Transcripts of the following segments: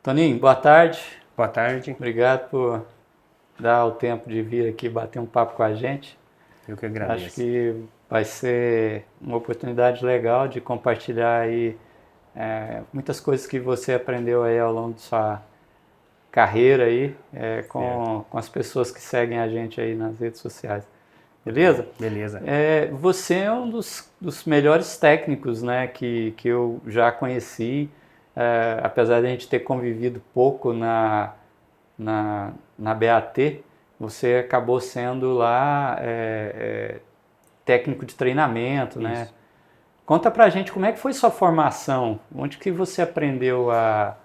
Toninho, boa tarde. Boa tarde, Obrigado por dar o tempo de vir aqui bater um papo com a gente. eu que Acho agradeço. que vai ser uma oportunidade legal de compartilhar aí muitas coisas que você aprendeu aí ao longo de sua carreira aí Certo. com as pessoas que seguem a gente aí nas redes sociais. Beleza? Beleza. Você é um dos melhores técnicos, né, que eu já conheci, apesar de a gente ter convivido pouco na BAT, você acabou sendo lá técnico de treinamento, né? Isso. Conta pra gente como é que foi sua formação, onde que você aprendeu a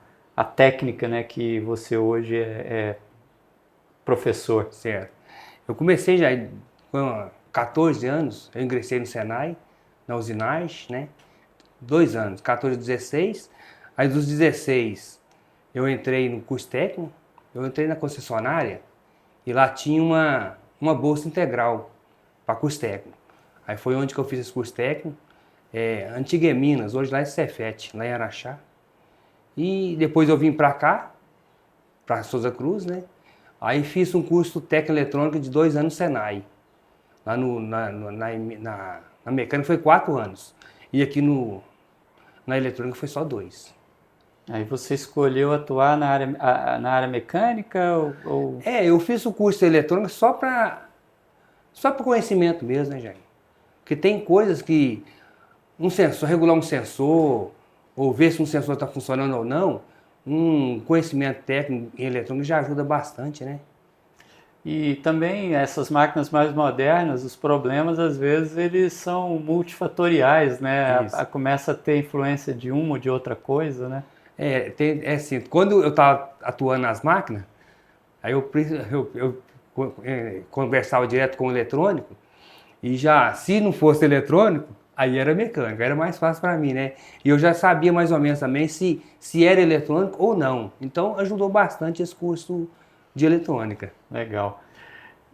técnica, né, que você hoje é professor. Certo. Eu comecei já com 14 anos, eu ingressei no Senai, na Usinage, né? 2 anos, 14 16. Aí dos 16 eu entrei no curso técnico, eu entrei na concessionária e lá tinha uma bolsa integral para curso técnico. Aí foi onde que eu fiz esse curso técnico. Antiga Minas, hoje lá é Cefet, lá em Araxá. E depois eu vim para cá, para Souza Cruz, né? Aí fiz um curso técnico eletrônico de 2 anos no Senai. Lá na mecânica foi 4 anos. E aqui na eletrônica foi só 2. Aí você escolheu atuar na área mecânica ou... Eu fiz o curso de eletrônica só para conhecimento mesmo, né, Jair? Porque tem coisas que um sensor, regular um sensor, ou ver se um sensor está funcionando ou não, um conhecimento técnico em eletrônica já ajuda bastante, né? E também essas máquinas mais modernas, os problemas às vezes eles são multifatoriais, né? Isso. Começa a ter influência de uma ou de outra coisa, né? Assim, quando eu estava atuando nas máquinas, aí conversava direto com o eletrônico, e já, se não fosse eletrônico, aí era mecânico, era mais fácil para mim, né? E eu já sabia mais ou menos também se era eletrônico ou não. Então ajudou bastante esse curso de eletrônica. Legal.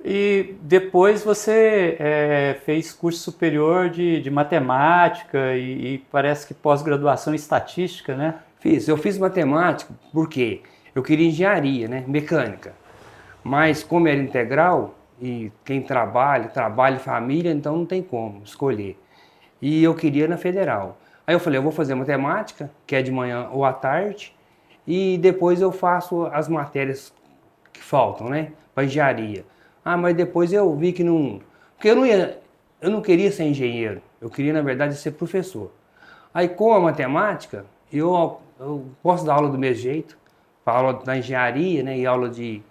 E depois você fez curso superior de matemática e parece que pós-graduação em estatística, né? Eu fiz matemática porque eu queria engenharia, né? Mecânica. Mas como era integral, e quem trabalha e família, então não tem como escolher. E eu queria na federal. Aí eu falei, eu vou fazer matemática, que é de manhã ou à tarde, e depois eu faço as matérias que faltam, né? Para engenharia. Ah, mas depois eu vi que não. Porque eu não queria ser engenheiro, eu queria, na verdade, ser professor. Aí com a matemática, eu posso dar aula do mesmo jeito, aula da engenharia, né? E aula de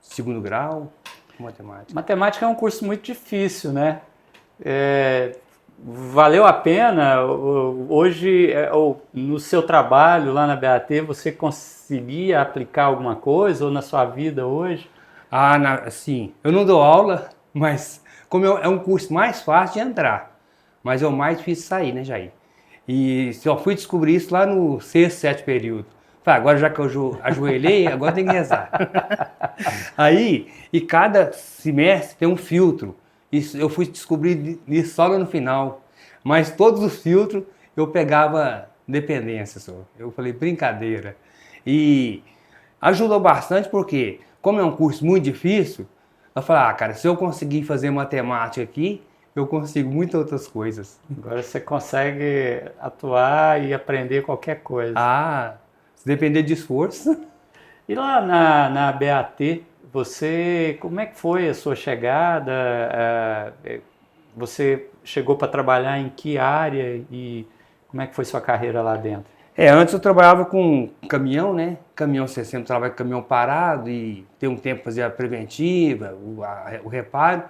segundo grau, matemática. Matemática é um curso muito difícil, né? Valeu a pena? Hoje, ou no seu trabalho lá na BAT, você conseguia aplicar alguma coisa ou na sua vida hoje? Sim, eu não dou aula, mas como é um curso mais fácil de entrar, mas é o mais difícil de sair, né, Jair? E só fui descobrir isso lá no sexto, sétimo período. Falei, agora já que eu ajoelhei, agora tem que rezar. Aí, e cada semestre tem um filtro. Isso eu fui descobrir isso só lá no final. Mas todos os filtros eu pegava dependência só. Eu falei, brincadeira. E ajudou bastante porque, como é um curso muito difícil, eu falei, cara, se eu conseguir fazer matemática aqui, eu consigo muitas outras coisas. Agora você consegue atuar e aprender qualquer coisa. Se depender de esforço. E lá na BAT, como é que foi a sua chegada? Você chegou para trabalhar em que área e como é que foi sua carreira lá dentro? Antes eu trabalhava com caminhão, né? Caminhão, você sempre trabalha com caminhão parado e tem um tempo para fazer a preventiva, o reparo,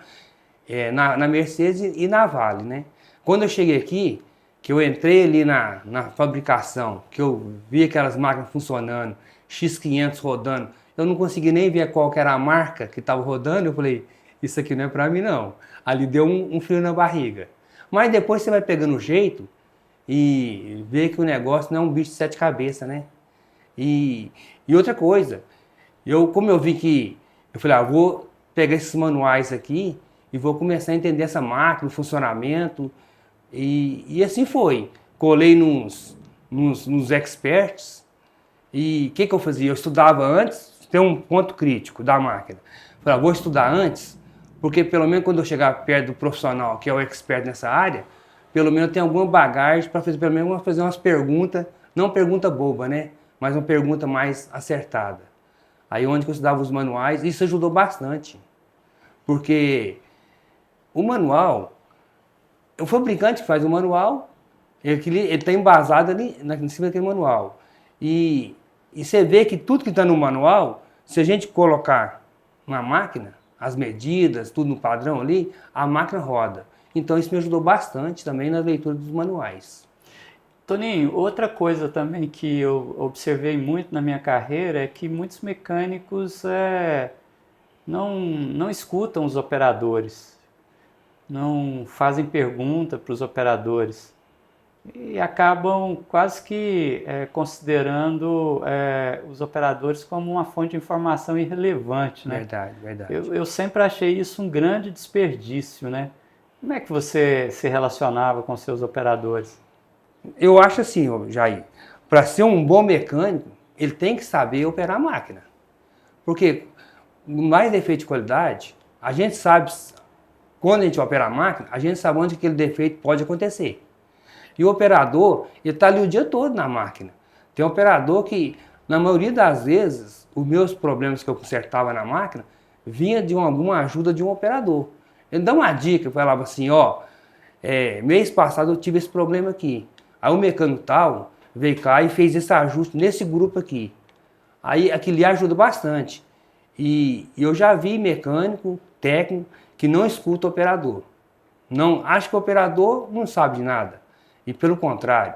na Mercedes e na Vale, né? Quando eu cheguei aqui, que eu entrei ali na fabricação, que eu vi aquelas máquinas funcionando, X500 rodando, eu não consegui nem ver qual que era a marca que estava rodando, eu falei, isso aqui não é para mim não. Ali deu um frio na barriga. Mas depois você vai pegando o jeito, e ver que o negócio não é um bicho de 7 cabeças, né? E outra coisa, como eu vi que, eu falei, vou pegar esses manuais aqui e vou começar a entender essa máquina, o funcionamento, e assim foi. Colei nos experts E o que eu fazia? Eu estudava antes, tem um ponto crítico da máquina. Falei, vou estudar antes, porque pelo menos quando eu chegar perto do profissional, que é o expert nessa área, pelo menos eu tenho alguma bagagem para fazer, pelo menos fazer umas perguntas, não pergunta boba, né? Mas uma pergunta mais acertada. Aí onde que eu estudava os manuais, isso ajudou bastante. Porque o manual, o fabricante que faz o manual, ele está embasado ali em cima daquele manual. E você vê que tudo que está no manual, se a gente colocar na máquina, as medidas, tudo no padrão ali, a máquina roda. Então isso me ajudou bastante também na leitura dos manuais. Toninho, outra coisa também que eu observei muito na minha carreira é que muitos mecânicos não escutam os operadores, não fazem pergunta para os operadores e acabam quase que considerando os operadores como uma fonte de informação irrelevante, né? Verdade, verdade. Eu sempre achei isso um grande desperdício, né? Como é que você se relacionava com seus operadores? Eu acho assim, Jair, para ser um bom mecânico, ele tem que saber operar a máquina. Porque mais defeito de qualidade, a gente sabe, quando a gente opera a máquina, a gente sabe onde aquele defeito pode acontecer. E o operador, ele está ali o dia todo na máquina. Tem um operador que, na maioria das vezes, os meus problemas que eu consertava na máquina, vinha de alguma ajuda de um operador. Ele dá uma dica, falava assim, mês passado eu tive esse problema aqui. Aí o mecânico tal veio cá e fez esse ajuste nesse grupo aqui. Aí aquilo lhe ajuda bastante. E eu já vi mecânico, técnico, que não escuta o operador. Não, acha que o operador não sabe de nada. E pelo contrário.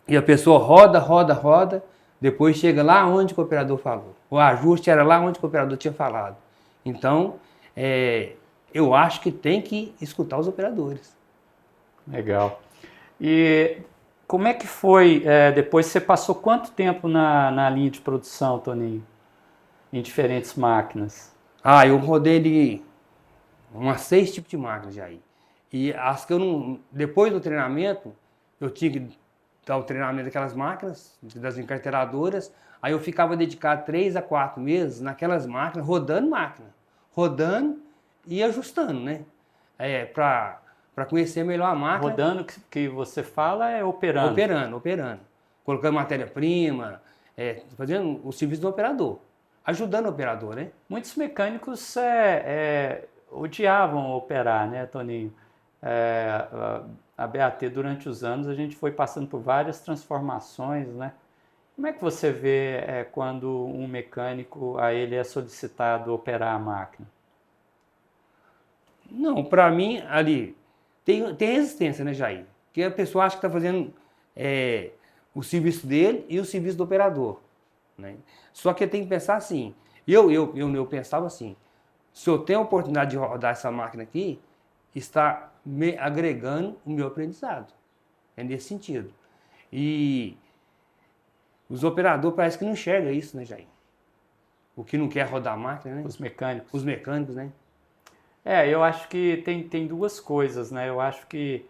E a pessoa roda, depois chega lá onde o operador falou. O ajuste era lá onde o operador tinha falado. Então, eu acho que tem que escutar os operadores. Legal. E como é que foi, depois você passou quanto tempo na linha de produção, Toninho? Em diferentes máquinas? Eu rodei ali umas 6 tipos de máquinas já aí. E as que eu não... Depois do treinamento, eu tinha que dar o treinamento daquelas máquinas, das encarteiradoras, aí eu ficava dedicado 3 a 4 meses naquelas máquinas, rodando e ajustando, né? Para conhecer melhor a máquina. Rodando, que você fala, é operando. Operando. Colocando matéria-prima, fazendo o serviço do operador. Ajudando o operador, né? Muitos mecânicos odiavam operar, né, Toninho? A BAT, durante os anos, a gente foi passando por várias transformações, né? Como é que você vê quando um mecânico, a ele é solicitado operar a máquina? Não, para mim, ali, tem resistência, né, Jair? Porque a pessoa acha que está fazendo o serviço dele e o serviço do operador, né? Só que tem que pensar assim, eu pensava assim, se eu tenho a oportunidade de rodar essa máquina aqui, está me agregando o meu aprendizado. É nesse sentido. E os operadores parece que não enxergam isso, né, Jair? O que não quer rodar a máquina, né? Os mecânicos. Os mecânicos, né? Eu acho que tem duas coisas, né? Eu acho que,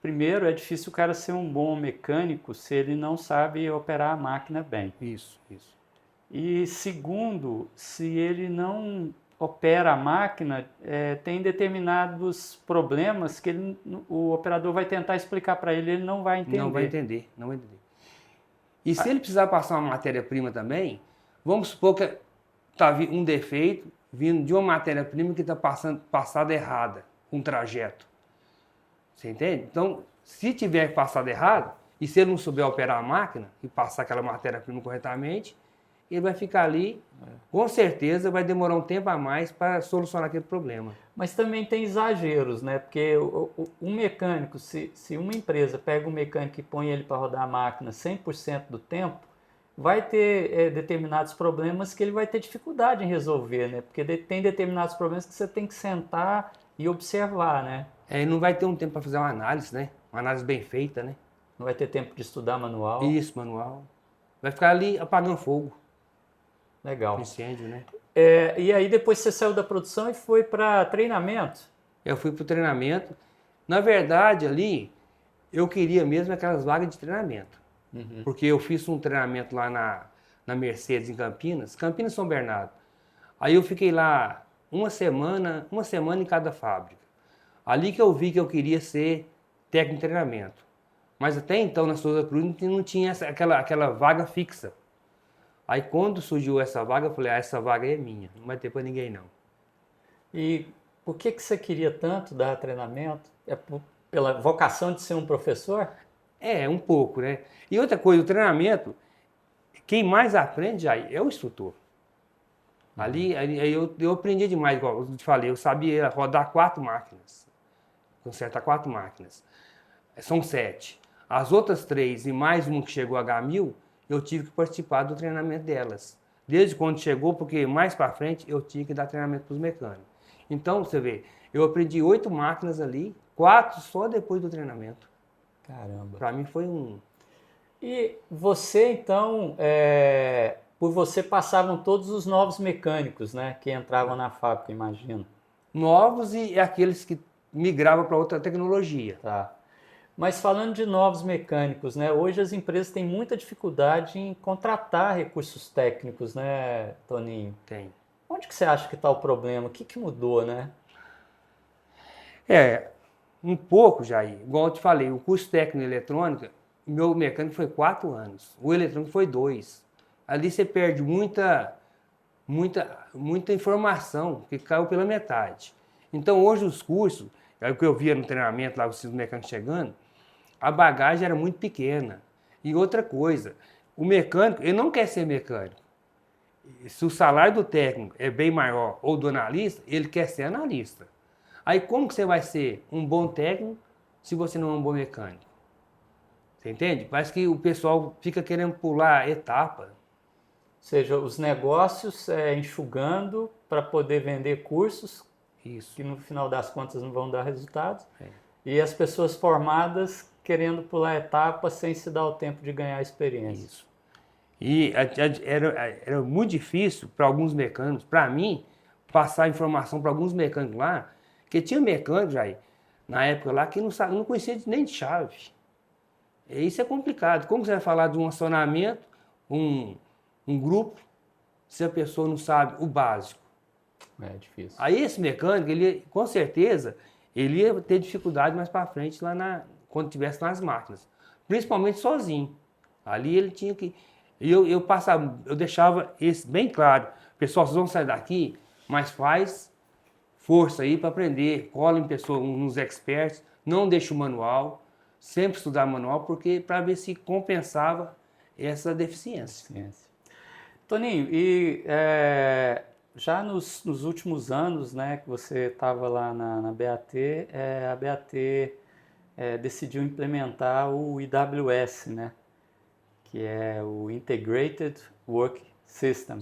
primeiro, é difícil o cara ser um bom mecânico se ele não sabe operar a máquina bem. Isso. E segundo, se ele não opera a máquina, tem determinados problemas que o operador vai tentar explicar para ele, ele não vai entender. Não vai entender. E se ele precisar passar uma matéria-prima também, vamos supor que está um defeito vindo de uma matéria-prima que está passada errada, um trajeto. Você entende? Então, se tiver passado errado, e se ele não souber operar a máquina e passar aquela matéria-prima corretamente, ele vai ficar ali, com certeza vai demorar um tempo a mais para solucionar aquele problema. Mas também tem exageros, né? Porque um mecânico, se uma empresa pega um mecânico e põe ele para rodar a máquina 100% do tempo, vai ter determinados problemas que ele vai ter dificuldade em resolver, né? Porque tem determinados problemas que você tem que sentar e observar, né? Ele não vai ter um tempo para fazer uma análise, né? Uma análise bem feita, né? Não vai ter tempo de estudar manual. Isso, manual. Vai ficar ali apagando fogo. Legal. Incêndio, né? E aí depois você saiu da produção e foi para treinamento? Eu fui para o treinamento. Na verdade, ali, eu queria mesmo aquelas vagas de treinamento. Porque eu fiz um treinamento lá na Mercedes, em Campinas, Campinas São Bernardo. Aí eu fiquei lá uma semana em cada fábrica. Ali que eu vi que eu queria ser técnico de treinamento. Mas até então, na Souza Cruz, não tinha aquela vaga fixa. Aí quando surgiu essa vaga, eu falei, essa vaga é minha, não vai ter para ninguém não. E por que você queria tanto dar treinamento? Pela vocação de ser um professor? É, um pouco, né? E outra coisa, o treinamento, quem mais aprende já é o instrutor. Ali eu aprendi demais, igual eu te falei, eu sabia rodar 4 máquinas, consertar 4 máquinas. São 7. As outras 3 e mais uma que chegou a H1000, eu tive que participar do treinamento delas. Desde quando chegou, porque mais para frente eu tinha que dar treinamento para os mecânicos. Então, você vê, eu aprendi 8 máquinas ali, 4 só depois do treinamento. Caramba. Para mim foi um... E você, então, por você passavam todos os novos mecânicos, né, que entravam na fábrica, imagino. Novos e aqueles que migravam para outra tecnologia. Tá. Mas falando de novos mecânicos, né, hoje as empresas têm muita dificuldade em contratar recursos técnicos, né, Toninho? Tem. Onde que você acha que está o problema? O que mudou, né? Um pouco, Jair. Igual eu te falei, o curso técnico em eletrônica, meu mecânico foi 4 anos. O eletrônico foi 2. Ali você perde muita informação, que caiu pela metade. Então hoje os cursos, é o que eu via no treinamento lá, os mecânicos chegando, a bagagem era muito pequena. E outra coisa, o mecânico, ele não quer ser mecânico. Se o salário do técnico é bem maior ou do analista, ele quer ser analista. Aí como que você vai ser um bom técnico se você não é um bom mecânico? Você entende? Parece que o pessoal fica querendo pular etapa. Ou seja, os negócios enxugando para poder vender cursos Isso. que no final das contas não vão dar resultados. É. E as pessoas formadas querendo pular etapas sem se dar o tempo de ganhar experiência. Isso. E era muito difícil para alguns mecânicos, para mim, passar informação para alguns mecânicos lá, porque tinha mecânicos aí, na época lá, que não conhecia nem de chave. E isso é complicado. Como você vai falar de um acionamento, um grupo, se a pessoa não sabe o básico? É difícil. Aí esse mecânico, ele, com certeza, ele ia ter dificuldade mais para frente lá quando estivesse nas máquinas. Principalmente sozinho. Ali ele tinha que... Eu deixava isso bem claro. Pessoal, vocês vão sair daqui, mas faz força aí para aprender. Cola em pessoas, uns experts, não deixa o manual, sempre estudar manual, porque para ver se compensava essa deficiência. Toninho, e já nos últimos anos, né, que você estava lá na BAT, a BAT decidiu implementar o IWS, né, que é o Integrated Work System,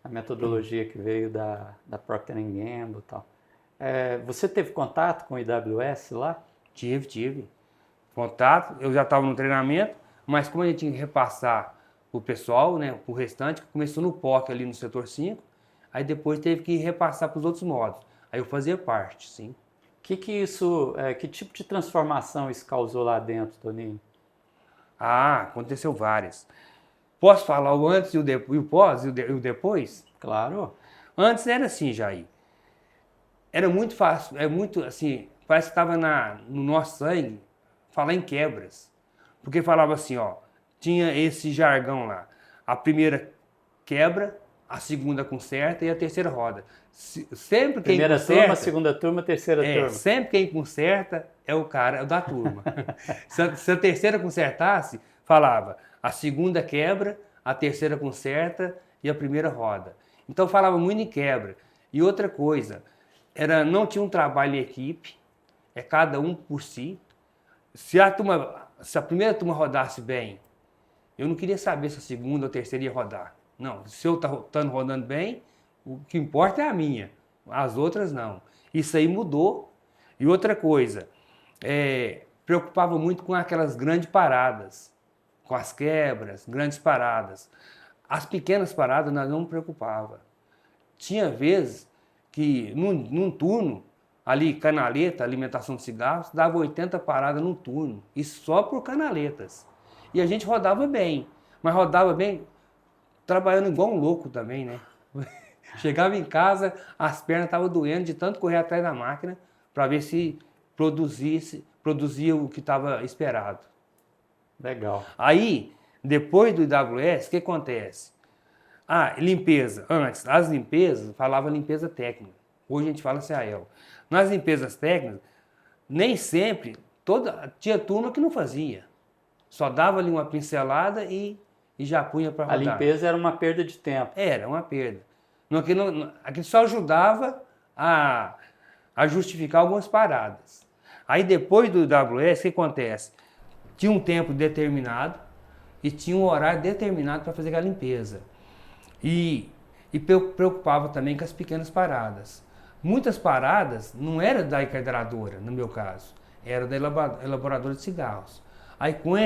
a metodologia que veio da Procter & Gamble e tal. Você teve contato com o IWS lá? Tive. Contato, eu já estava no treinamento, mas como a gente tinha que repassar o pessoal, né, o restante, começou no POC ali no setor 5, aí depois teve que repassar para os outros módulos. Aí eu fazia parte, sim. Que tipo de transformação isso causou lá dentro, Toninho? Aconteceu várias. Posso falar o antes e o pós e o depois? Claro. Antes era assim, Jair. Era muito fácil, muito assim, parece que estava no nosso sangue falar em quebras. Porque falava assim, ó, tinha esse jargão lá. A primeira quebra, a segunda conserta e a terceira roda. Sempre quem Primeira conserta, turma, segunda turma, terceira turma. Sempre quem conserta é o cara da turma. Se a terceira consertasse, falava a segunda quebra, a terceira conserta e a primeira roda. Então falava muito em quebra. E outra coisa, não tinha um trabalho em equipe, cada um por si. Se a primeira turma rodasse bem, eu não queria saber se a segunda ou a terceira ia rodar. Não, se eu estando rodando bem, o que importa é a minha, as outras não. Isso aí mudou. E outra coisa, preocupava muito com aquelas grandes paradas, com as quebras, grandes paradas. As pequenas paradas nós não preocupava. Tinha vezes que num turno, ali canaleta, alimentação de cigarros, dava 80 paradas num turno, e só por canaletas. E a gente rodava bem, mas rodava bem trabalhando igual um louco também, né? Chegava em casa, as pernas estavam doendo de tanto correr atrás da máquina para ver se produzia o que estava esperado. Legal. Aí, depois do IWS, o que acontece? Limpeza. Antes, as limpezas, falava limpeza técnica. Hoje a gente fala CAL. Nas limpezas técnicas, nem sempre, tinha turma que não fazia. Só dava ali uma pincelada e já punha para rodar. A limpeza era uma perda de tempo. Era uma perda. Aquilo só ajudava a justificar algumas paradas. Aí depois do IWS, o que acontece? Tinha um tempo determinado e tinha um horário determinado para fazer aquela limpeza. E preocupava também com as pequenas paradas. Muitas paradas não eram da encadradora, no meu caso, era da elaboradora de cigarros. Aí com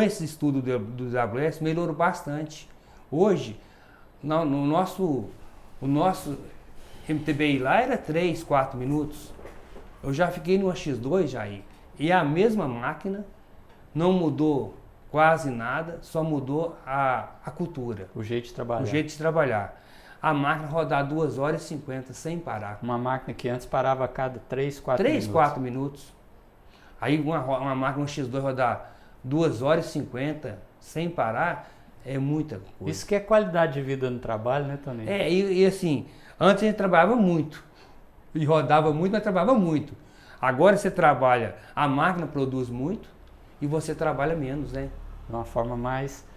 esse estudo do IWS melhorou bastante. Hoje, o nosso MTBI lá era 3, 4 minutos. Eu já fiquei no X2 já aí. E a mesma máquina, não mudou quase nada, só mudou a cultura. O jeito de trabalhar. O jeito de trabalhar. A máquina rodar 2 horas e 50 sem parar. Uma máquina que antes parava a cada 3, 4 minutos. 3, 4 minutos. Aí uma máquina, um X2 rodar 2 horas e 50 sem parar, é muita coisa. Isso que é qualidade de vida no trabalho, né, Toninho? E assim, antes a gente trabalhava muito. E rodava muito, mas trabalhava muito. Agora você trabalha, a máquina produz muito e você trabalha menos, né? De uma forma mais,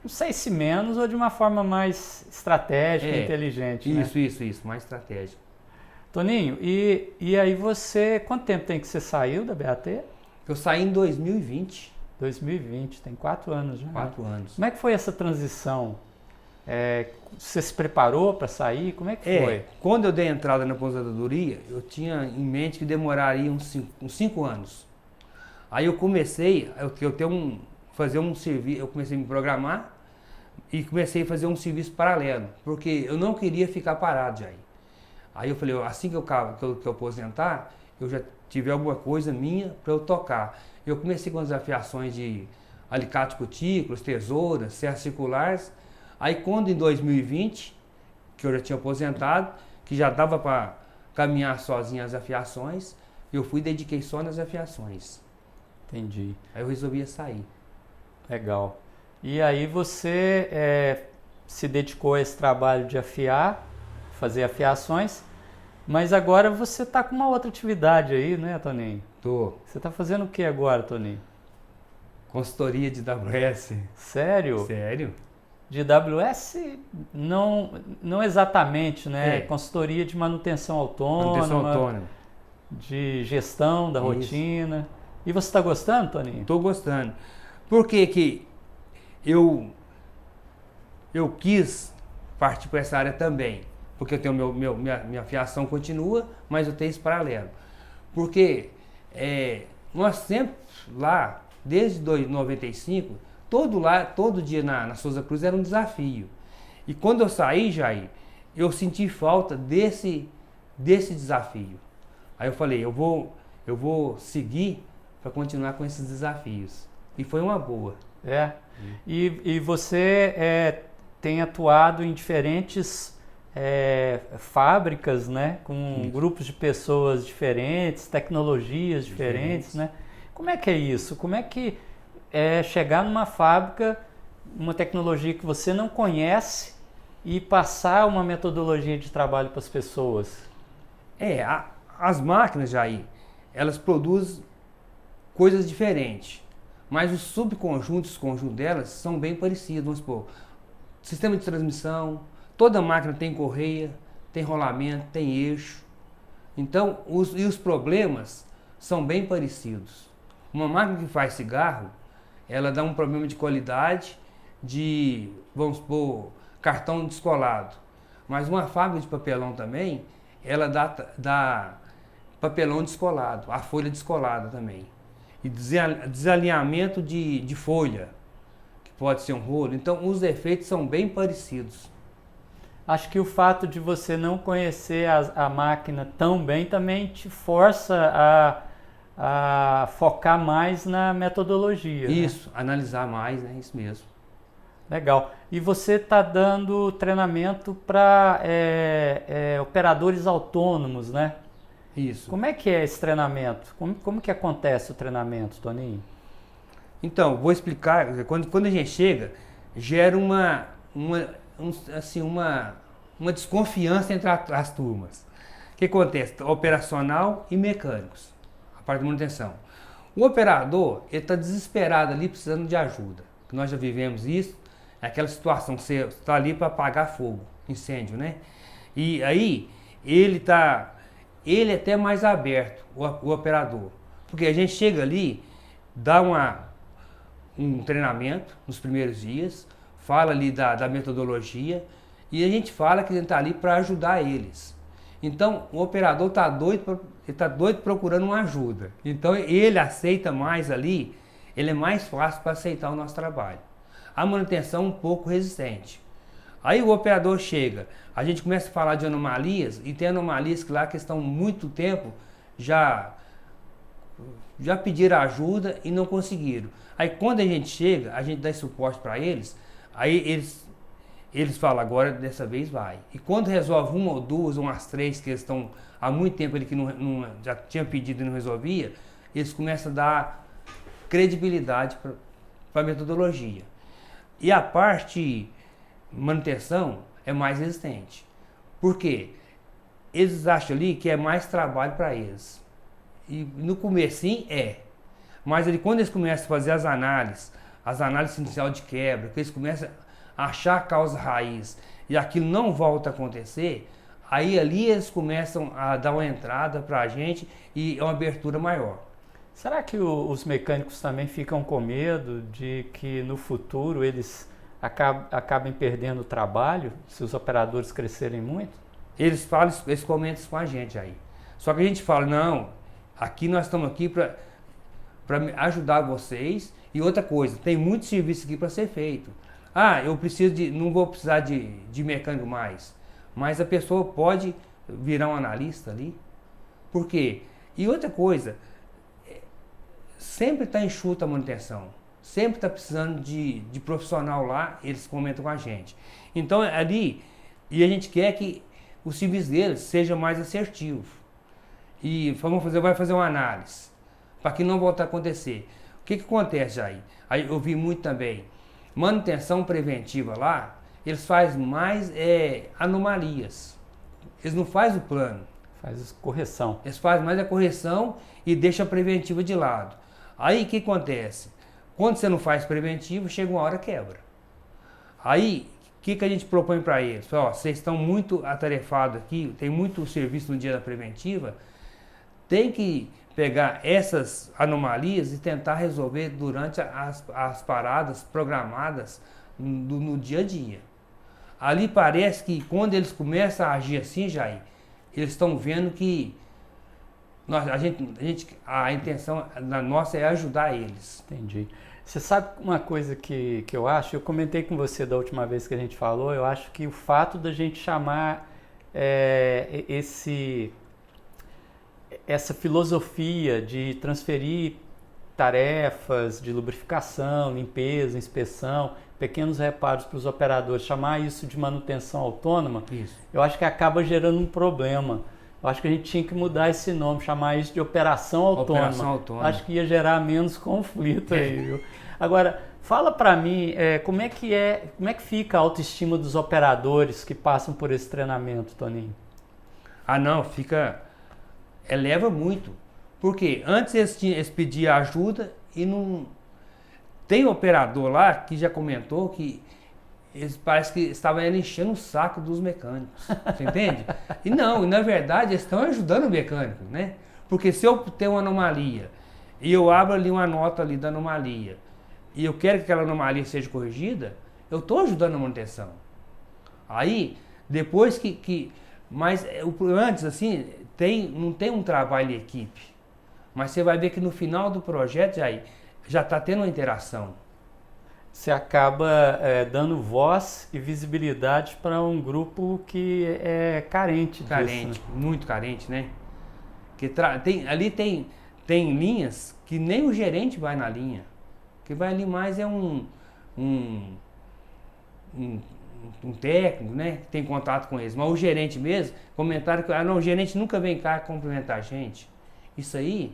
não sei se menos ou de uma forma mais estratégica, inteligente. Isso, mais estratégico. Toninho, e aí você, quanto tempo tem que você saiu da BAT? Eu saí em 2020. 2020, tem 4 anos já. 4 anos. Como é que foi essa transição? Você se preparou para sair? Como é que foi? Quando eu dei entrada na aposentadoria, eu tinha em mente que demoraria uns 5 anos. Aí eu comecei, fazer um serviço, eu comecei a me programar e comecei a fazer um serviço paralelo, porque eu não queria ficar parado já. Aí eu falei, assim que eu aposentar, eu já tiver alguma coisa minha para eu tocar. Eu comecei com as afiações de alicate cutículos, tesouras, serras circulares. Aí quando em 2020, que eu já tinha aposentado, que já dava para caminhar sozinho as afiações, eu dediquei só nas afiações. Entendi. Aí eu resolvi sair. Legal. E aí você se dedicou a esse trabalho de fazer afiações, mas agora você está com uma outra atividade aí, né, Toninho? Tô. Você está fazendo o que agora, Toninho? Consultoria de AWS. Sério? Sério? De AWS não exatamente, né? Consultoria de manutenção autônoma. De gestão da rotina. E você está gostando, Toninho? Estou gostando. Por que eu quis partir para essa área também? Porque eu tenho minha afiação continua, mas eu tenho esse paralelo. Porque nós sempre lá, desde 95, todo dia na Souza Cruz era um desafio. E quando eu saí, Jair, eu senti falta desse desafio. Aí eu falei, eu vou seguir para continuar com esses desafios. E foi uma boa. E você tem atuado em diferentes fábricas, né? Com grupos de pessoas diferentes, tecnologias diferentes, né? Como é que é isso? Como é que chegar numa fábrica, uma tecnologia que você não conhece e passar uma metodologia de trabalho para as pessoas? As máquinas, Jair, elas produzem coisas diferentes, mas os subconjuntos, os conjuntos delas são bem parecidos. Vamos supor, sistema de transmissão, toda máquina tem correia, tem rolamento, tem eixo. Então, os problemas são bem parecidos. Uma máquina que faz cigarro, ela dá um problema de qualidade vamos supor, cartão descolado. Mas uma fábrica de papelão também, ela dá papelão descolado, a folha descolada também. E desalinhamento de folha, que pode ser um rolo. Então, os efeitos são bem parecidos. Acho que o fato de você não conhecer a máquina tão bem também te força a focar mais na metodologia. Isso, analisar mais, né? Isso mesmo. Legal. E você está dando treinamento para operadores autônomos, né? Isso. Como é que é esse treinamento? Como que acontece o treinamento, Toninho? Então, vou explicar. Quando a gente chega, gera uma desconfiança entre as turmas. O que acontece? Operacional e mecânicos, a parte de manutenção. O operador, ele está desesperado ali, precisando de ajuda. Nós já vivemos isso, é aquela situação que você está ali para apagar fogo, incêndio, né? E aí, ele é até mais aberto, o operador. Porque a gente chega ali, dá um treinamento nos primeiros dias, fala ali da metodologia, e a gente fala que a gente está ali para ajudar eles. Então, o operador está doido procurando uma ajuda. Então, ele aceita mais ali, ele é mais fácil para aceitar o nosso trabalho. A manutenção é um pouco resistente. Aí o operador chega, a gente começa a falar de anomalias, e tem anomalias que lá que estão muito tempo já pediram ajuda e não conseguiram. Aí quando a gente chega, a gente dá suporte para eles, aí eles falam, agora dessa vez vai. E quando resolve uma ou duas, ou umas três que eles estão há muito tempo ali que já tinham pedido e não resolvia, eles começam a dar credibilidade para a metodologia. E a parte manutenção é mais resistente. Por quê? Eles acham ali que é mais trabalho para eles. E no comecinho mas quando eles começam a fazer as análises inicial de quebra, que eles começam a achar a causa raiz e aquilo não volta a acontecer, aí ali eles começam a dar uma entrada para a gente e é uma abertura maior. Será que os mecânicos também ficam com medo de que no futuro eles acabem perdendo o trabalho, se os operadores crescerem muito? Eles comentam isso com a gente aí. Só que a gente fala, não, aqui nós estamos aqui para ajudar vocês. E outra coisa, tem muito serviço aqui para ser feito. Não vou precisar de mecânico mais. Mas a pessoa pode virar um analista ali. Por quê? E outra coisa, sempre está enxuta a manutenção. Sempre está precisando de profissional lá, eles comentam com a gente. Então ali, e a gente quer que o serviço deles seja mais assertivo. E vai fazer uma análise, para que não volte a acontecer. O que acontece aí? Aí eu vi muito também, manutenção preventiva lá, eles fazem mais anomalias. Eles não fazem o plano. Faz correção. Eles fazem mais a correção e deixam a preventiva de lado. Aí o que acontece? Quando você não faz preventivo, chega uma hora quebra. Aí, o que a gente propõe para eles? Vocês estão muito atarefados aqui, tem muito serviço no dia da preventiva, tem que pegar essas anomalias e tentar resolver durante as paradas programadas no dia a dia. Ali parece que quando eles começam a agir assim, Jair, eles estão vendo que a intenção nossa é ajudar eles. Entendi. Você sabe uma coisa que eu acho? Eu comentei com você da última vez que a gente falou, eu acho que o fato da gente chamar essa filosofia de transferir tarefas de lubrificação, limpeza, inspeção, pequenos reparos para os operadores, chamar isso de manutenção autônoma, eu acho que acaba gerando um problema. Eu acho que a gente tinha que mudar esse nome, chamar isso de operação autônoma. Acho que ia gerar menos conflito aí, viu? Agora, fala para mim, como é que fica a autoestima dos operadores que passam por esse treinamento, Toninho? Eleva muito. Porque antes eles pediam ajuda e não... Tem operador lá que já comentou que eles parece que estavam enchendo o saco dos mecânicos, você entende? E na verdade eles estão ajudando o mecânico, né? Porque se eu tenho uma anomalia e eu abro ali uma nota ali da anomalia e eu quero que aquela anomalia seja corrigida, eu estou ajudando a manutenção. Aí, depois mas antes assim, não tem um trabalho em equipe, mas você vai ver que no final do projeto já está tendo uma interação. Você acaba dando voz e visibilidade para um grupo que é carente disso. Muito carente, né? Ali tem tem linhas que nem o gerente vai na linha. O que vai ali mais é um técnico, né, que tem contato com eles. Mas o gerente mesmo, comentaram que o gerente nunca vem cá cumprimentar a gente. Isso aí,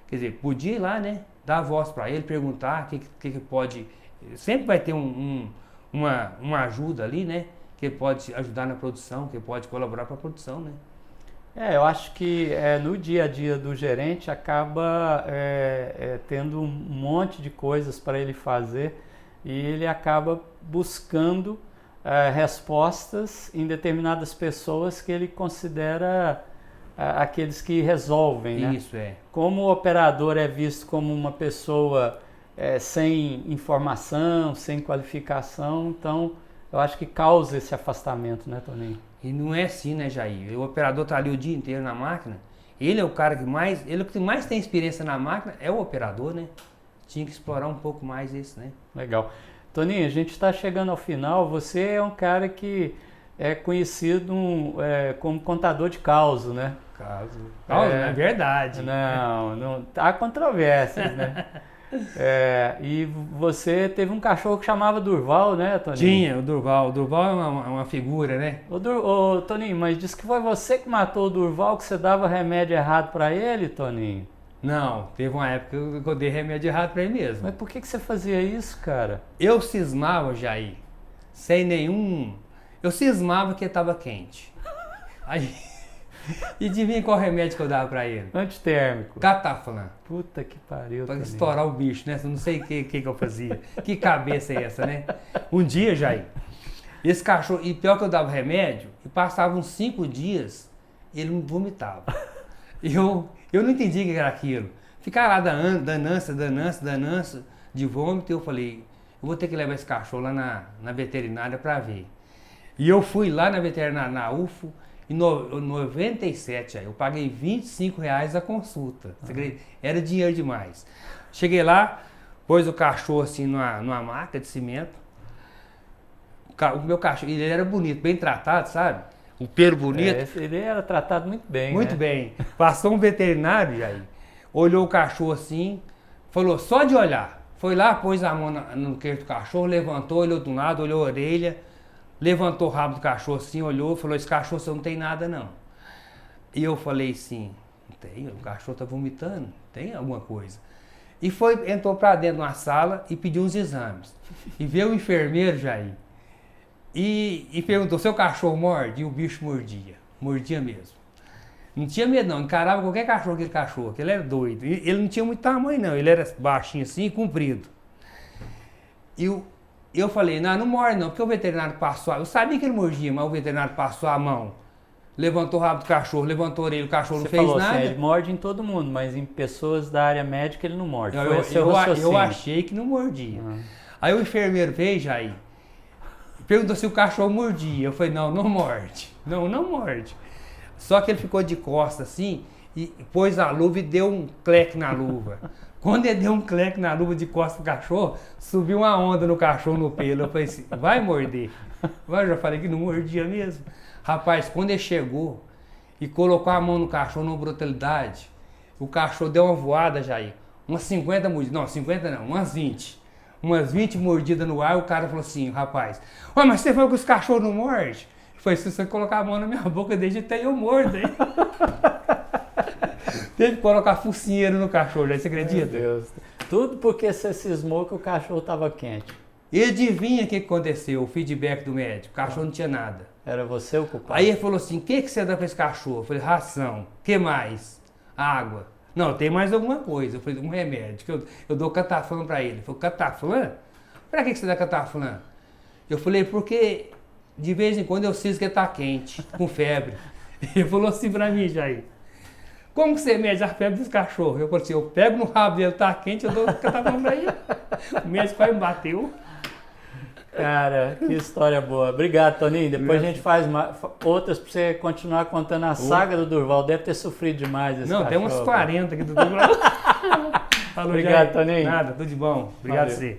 quer dizer, podia ir lá, né, dar a voz para ele, perguntar o que pode... Sempre vai ter uma ajuda ali, né, que pode ajudar na produção, que pode colaborar para a produção, né. Eu acho que no dia a dia do gerente acaba tendo um monte de coisas para ele fazer e ele acaba buscando respostas em determinadas pessoas que ele considera aqueles que resolvem, né? Isso, Como o operador é visto como uma pessoa sem informação, sem qualificação, então eu acho que causa esse afastamento, né, Toninho? E não é assim, né, Jair? O operador tá ali o dia inteiro na máquina, ele é o cara que mais, ele é o que mais tem experiência na máquina, é o operador, né? Tinha que explorar um pouco mais isso, né? Legal. Toninho, a gente está chegando ao final, você é um cara que é conhecido como contador de causos, né? Caso, é verdade. Não, há controvérsias, né? E você teve um cachorro que chamava Durval, né, Toninho? Tinha, o Durval. O Durval é uma figura, né? Ô, Toninho, mas disse que foi você que matou o Durval, que você dava remédio errado para ele, Toninho? Não, teve uma época que eu dei remédio errado para ele mesmo. Mas por que você fazia isso, cara? Eu cismava, Jair, sem nenhum... Eu cismava que estava quente. Aí... E adivinha qual remédio que eu dava pra ele? Antitérmico. Cataflã. Puta que pariu. Pra Toninho. estourar o bicho, né? Eu não sei o que eu fazia. Que cabeça é essa, né? Um dia, Jair, esse cachorro... E pior que eu dava remédio, e passava uns 5 dias, ele não vomitava. Eu não entendi o que era aquilo. Ficava lá danança de vômito, e eu falei, eu vou ter que levar esse cachorro lá na veterinária pra ver. E eu fui lá na veterinária, na UFO, em 97, eu paguei R$25 a consulta. Era dinheiro demais. Cheguei lá, pôs o cachorro assim numa maca de cimento. O meu cachorro, ele era bonito, bem tratado, sabe? O pelo bonito. Ele era tratado muito bem. Muito bem. Passou um veterinário aí, olhou o cachorro assim, falou só de olhar. Foi lá, pôs a mão no queixo do cachorro, levantou, olhou de um lado, olhou a orelha. Levantou o rabo do cachorro assim, olhou, falou, esse cachorro você não tem nada não. E eu falei assim, não tem, o cachorro tá vomitando, tem alguma coisa. E entrou pra dentro de uma sala e pediu uns exames. E veio o enfermeiro, Jair, e perguntou, seu cachorro morde? E o bicho mordia mesmo. Não tinha medo não, encarava qualquer cachorro, aquele cachorro, que ele era doido. Ele não tinha muito tamanho não, ele era baixinho assim, comprido. E eu falei, não morde não, porque o veterinário passou, eu sabia que ele mordia, mas o veterinário passou a mão, levantou o rabo do cachorro, levantou a orelha, o cachorro não fez nada. Assim, ele morde em todo mundo, mas em pessoas da área médica ele não morde. Eu achei que não mordia. Aí o enfermeiro veio, Jair, perguntou se o cachorro mordia. Eu falei, não morde. Não morde. Só que ele ficou de costas assim, e pôs a luva e deu um cleque na luva. Quando ele deu um cleque na luva de costas pro cachorro, subiu uma onda no cachorro no pelo. Eu falei assim, vai morder. Eu já falei que não mordia mesmo. Rapaz, quando ele chegou e colocou a mão no cachorro numa brutalidade, o cachorro deu uma voada, Jair. Umas 50 mordidas, não, 50 não, umas 20. Umas 20 mordidas no ar, o cara falou assim, rapaz, mas você falou que os cachorros não mordem? Eu falei, se você colocar a mão na minha boca, desde até eu mordo, hein? Teve que colocar focinheiro no cachorro, já você acredita? Meu Deus. Tudo porque você cismou que o cachorro estava quente. E adivinha o que aconteceu, o feedback do médico? O cachorro não tinha nada. Era você o culpado? Aí ele falou assim, o que você dá para esse cachorro? Eu falei, ração. O que mais? Água. Não, tem mais alguma coisa. Eu falei, um remédio, que eu dou cataflã para ele. Ele falou, cataflã? Para que você dá cataflã? Eu falei, porque de vez em quando eu sinto que ele tá quente, com febre. Ele falou assim para mim, Jair. Como que você mede a febre dos cachorros? Eu falei assim, eu pego no rabo dele, tá quente, eu dou cataflã para ele. O médico quase me bateu. Cara, que história boa. Obrigado, Toninho. Depois a gente faz outras pra você continuar contando a saga do Durval. Deve ter sofrido demais esse cachorro. Tem uns 40 aqui do Durval. Falou, obrigado, Toninho. Nada, tudo de bom. Obrigado a você.